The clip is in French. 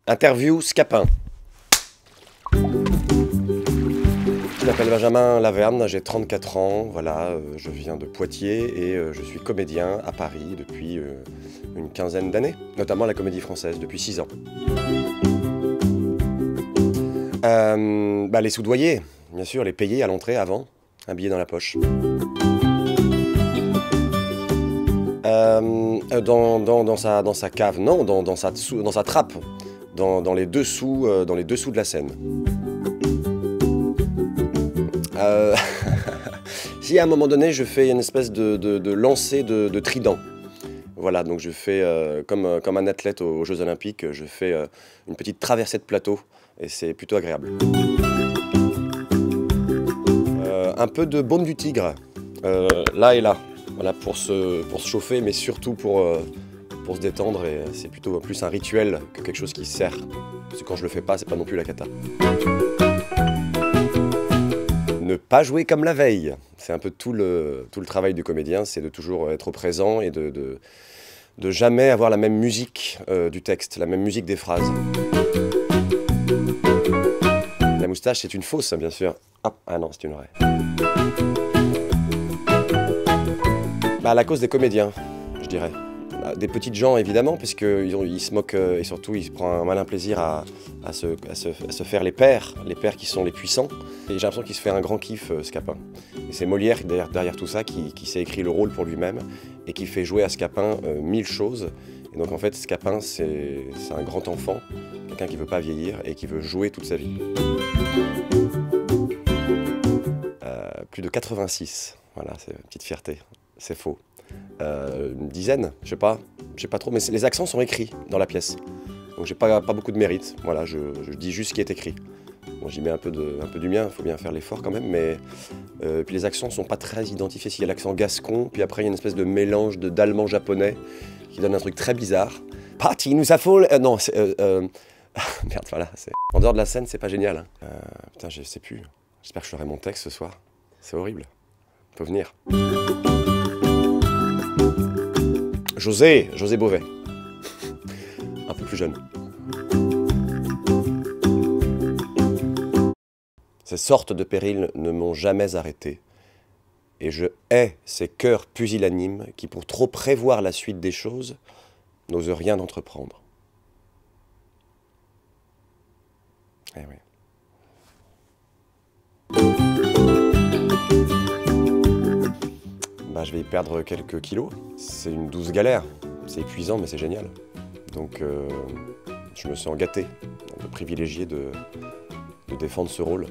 Interview Scapin. Je m'appelle Benjamin Laverne, j'ai 34 ans, voilà, je viens de Poitiers et je suis comédien à Paris depuis une quinzaine d'années, notamment la Comédie Française depuis 6 ans. Les soudoyer, bien sûr, les payer à l'entrée avant, un billet dans la poche. Dans sa cave, non, dans sa trappe, dans les dessous de la scène. Si à un moment donné je fais une espèce de lancer de trident, voilà, donc je fais comme un athlète aux Jeux Olympiques, je fais une petite traversée de plateau et c'est plutôt agréable. Un peu de baume du tigre, là et là, voilà, pour se chauffer, mais surtout pour se détendre, et c'est plutôt plus un rituel que quelque chose qui sert. Parce que quand je le fais pas, c'est pas non plus la cata. Ne pas jouer comme la veille. C'est un peu tout le travail du comédien, c'est de toujours être au présent et de jamais avoir la même musique du texte, la même musique des phrases. La moustache, c'est une fausse, bien sûr. Ah non, c'est une vraie. À la cause des comédiens, je dirais. Des petites gens, évidemment, puisqu'ils se moquent et surtout, ils prennent un malin plaisir à se faire les pairs qui sont les puissants. Et j'ai l'impression qu'il se fait un grand kiff, Scapin. Et c'est Molière, derrière tout ça, qui s'est écrit le rôle pour lui-même et qui fait jouer à Scapin 1000 choses. Et donc, en fait, Scapin, c'est un grand enfant, quelqu'un qui ne veut pas vieillir et qui veut jouer toute sa vie. Plus de 86, voilà, c'est une petite fierté, c'est faux. Une dizaine, je sais pas trop, mais les accents sont écrits dans la pièce. Donc j'ai pas beaucoup de mérite, voilà, je dis juste ce qui est écrit. Bon, j'y mets un peu du mien, il faut bien faire l'effort quand même, mais puis les accents sont pas très identifiés. S'il y a l'accent gascon, puis après il y a une espèce de mélange d'allemand japonais qui donne un truc très bizarre. Parti, nous affolent. Non, c'est merde, voilà. En dehors de la scène, c'est pas génial. Hein. Putain, je sais plus. J'espère que je ferai mon texte ce soir. C'est horrible. Faut venir. José Bové. Un peu plus jeune. Ces sortes de périls ne m'ont jamais arrêté. Et je hais ces cœurs pusillanimes qui, pour trop prévoir la suite des choses, n'osent rien entreprendre. Eh oui. Je vais y perdre quelques kilos. C'est une douce galère. C'est épuisant, mais c'est génial. Donc, je me sens gâté, privilégié de défendre ce rôle.